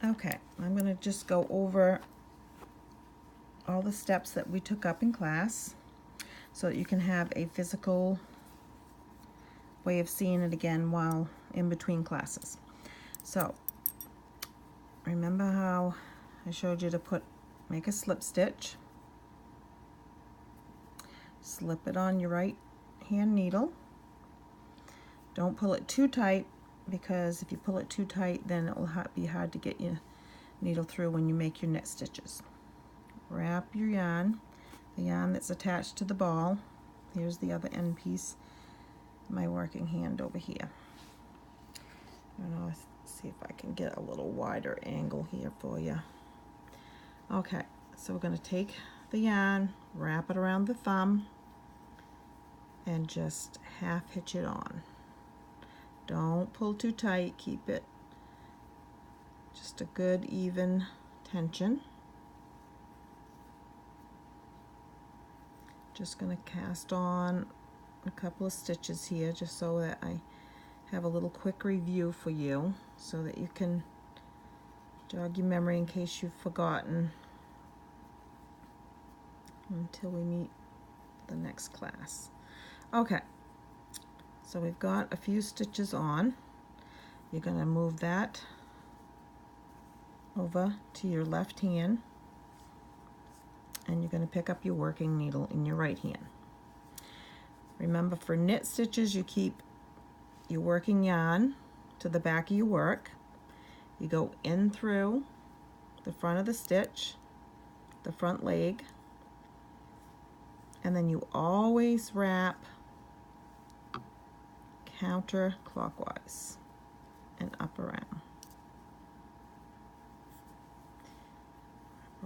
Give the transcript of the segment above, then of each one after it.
Okay, I'm going to just go over all the steps that we took up in class so that you can have a physical way of seeing it again while in between classes. So remember how I showed you to make a slip stitch, slip it on your right hand needle. Don't pull it too tight, because if you pull it too tight then it will be hard to get your needle through when you make your knit stitches. Wrap your yarn, the yarn that's attached to the ball. Here's the other end piece, my working hand over here. Let's see if I can get a little wider angle here for you. Okay, so we're going to take the yarn, wrap it around the thumb, and just half hitch it on. Don't pull too tight, keep it just a good even tension. Just going to cast on a couple of stitches here just so that I have a little quick review for you so that you can jog your memory in case you've forgotten until we meet the next class. Okay, so we've got a few stitches on. You're going to move that over to your left hand and you're going to pick up your working needle in your right hand. Remember, for knit stitches you keep your working yarn to the back of your work. You go in through the front of the stitch, the front leg, and then you always wrap counterclockwise and up around.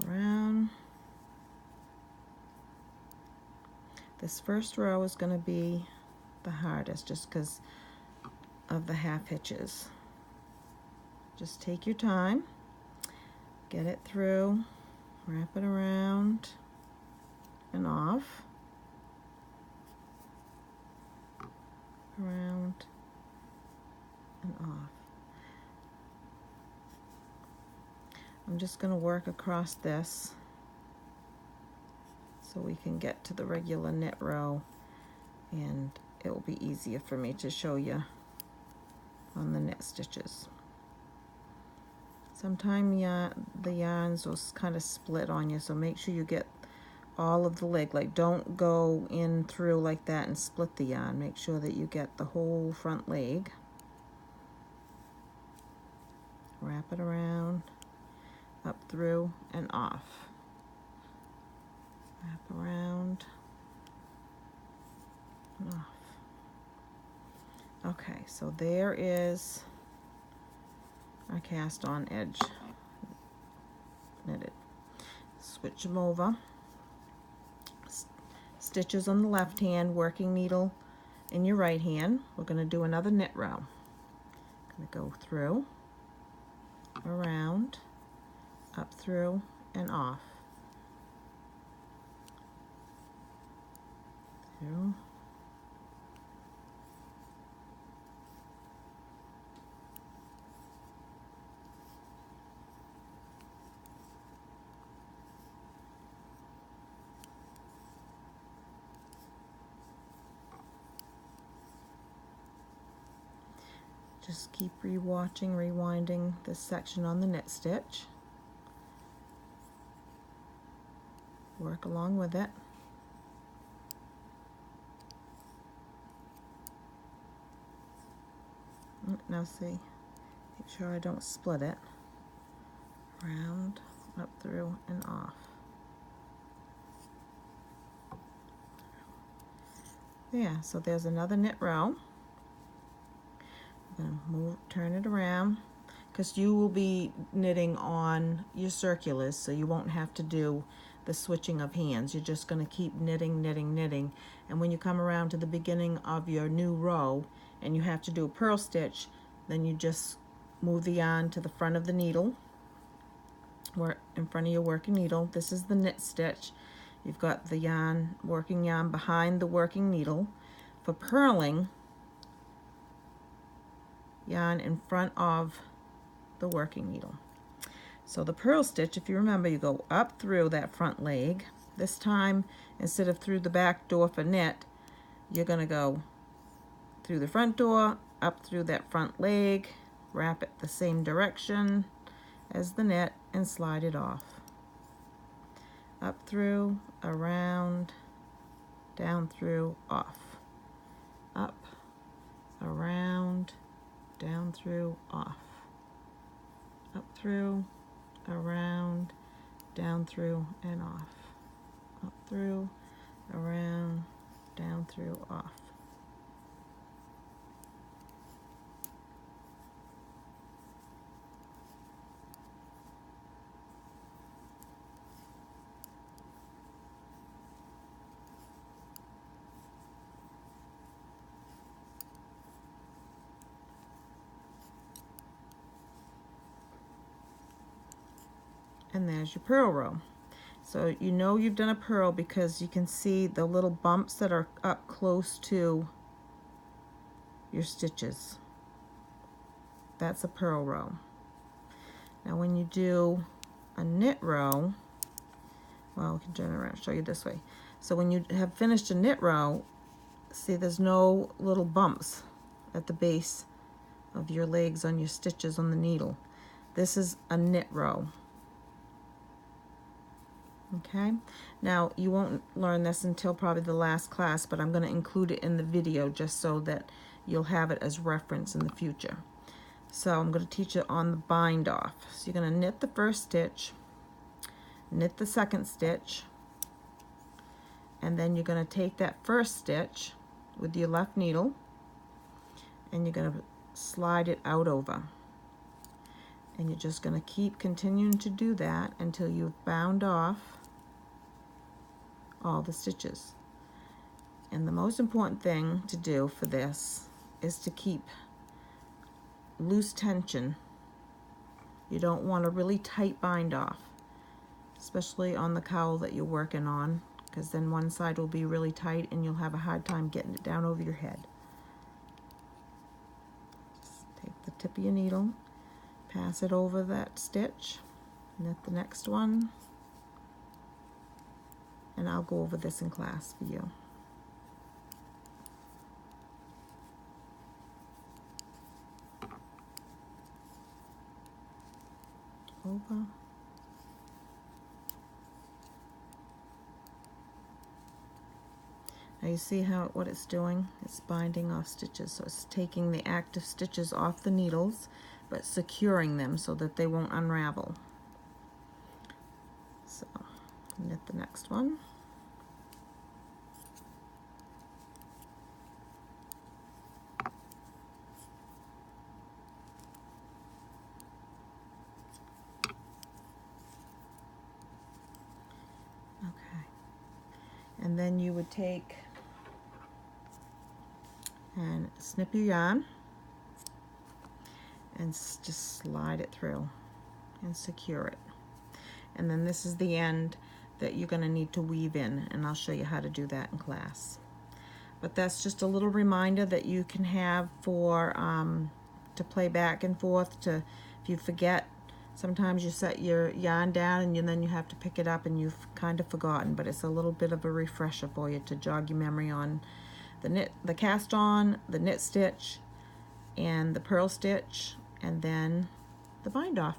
Around. This first row is going to be the hardest just because of the half hitches. Just take your time, get it through, wrap it around and off, around and off. I'm just going to work across this so we can get to the regular knit row, and it will be easier for me to show you on the knit stitches. Sometimes the yarns will kind of split on you, so make sure you get all of the leg. Like, don't go in through like that and split the yarn. Make sure that you get the whole front leg. Wrap it around, up through and off. Wrap around and off. Okay, so there is our cast on edge knitted. Switch them over. Stitches on the left hand, working needle in your right hand. We're going to do another knit row. Going to go through, around, up through and off. Through. Just keep rewinding this section on the knit stitch. Work along with it. Now see, make sure I don't split it. Round, up through and off. Yeah, so there's another knit row. I'm going to turn it around, because you will be knitting on your circulars, so you won't have to do the switching of hands. You're just going to keep knitting, knitting, knitting, and when you come around to the beginning of your new row and you have to do a purl stitch, then you just move the yarn to the front of the needle, or in front of your working needle. This is the knit stitch. You've got the yarn, working yarn behind the working needle. For purling, yarn in front of the working needle. So the purl stitch, if you remember, you go up through that front leg. This time, instead of through the back door for knit, you're going to go through the front door, up through that front leg, wrap it the same direction as the knit, and slide it off. Up through, around, down through, off. Up, around, down through, off. Up through, around, down through, and off. Up through, around, down through, off. And there's your purl row. So you know you've done a purl because you can see the little bumps that are up close to your stitches. That's a purl row. Now when you do a knit row, well, we can turn it around, show you this way. So when you have finished a knit row, see there's no little bumps at the base of your legs on your stitches on the needle. This is a knit row. Okay, now you won't learn this until probably the last class, but I'm going to include it in the video just so that you'll have it as reference in the future. So I'm going to teach it on the bind off. So you're going to knit the first stitch, knit the second stitch, and then you're going to take that first stitch with your left needle and you're going to slide it out over. And you're just going to keep continuing to do that until you've bound off all the stitches. And the most important thing to do for this is to keep loose tension. You don't want a really tight bind off, especially on the cowl that you're working on, because then one side will be really tight and you'll have a hard time getting it down over your head. Just take the tip of your needle, pass it over that stitch, knit the next one, and I'll go over this in class for you. Over. Now you see how what it's doing? It's binding off stitches. So it's taking the active stitches off the needles, but securing them so that they won't unravel. So knit the next one. Okay. And then you would take and snip your yarn and just slide it through and secure it. And then this is the end that you're going to need to weave in, and I'll show you how to do that in class. But that's just a little reminder that you can have for to play back and forth. To if you forget, sometimes you set your yarn down and then you have to pick it up and you've kind of forgotten, but it's a little bit of a refresher for you to jog your memory on the cast on, the knit stitch, and the purl stitch, and then the bind off.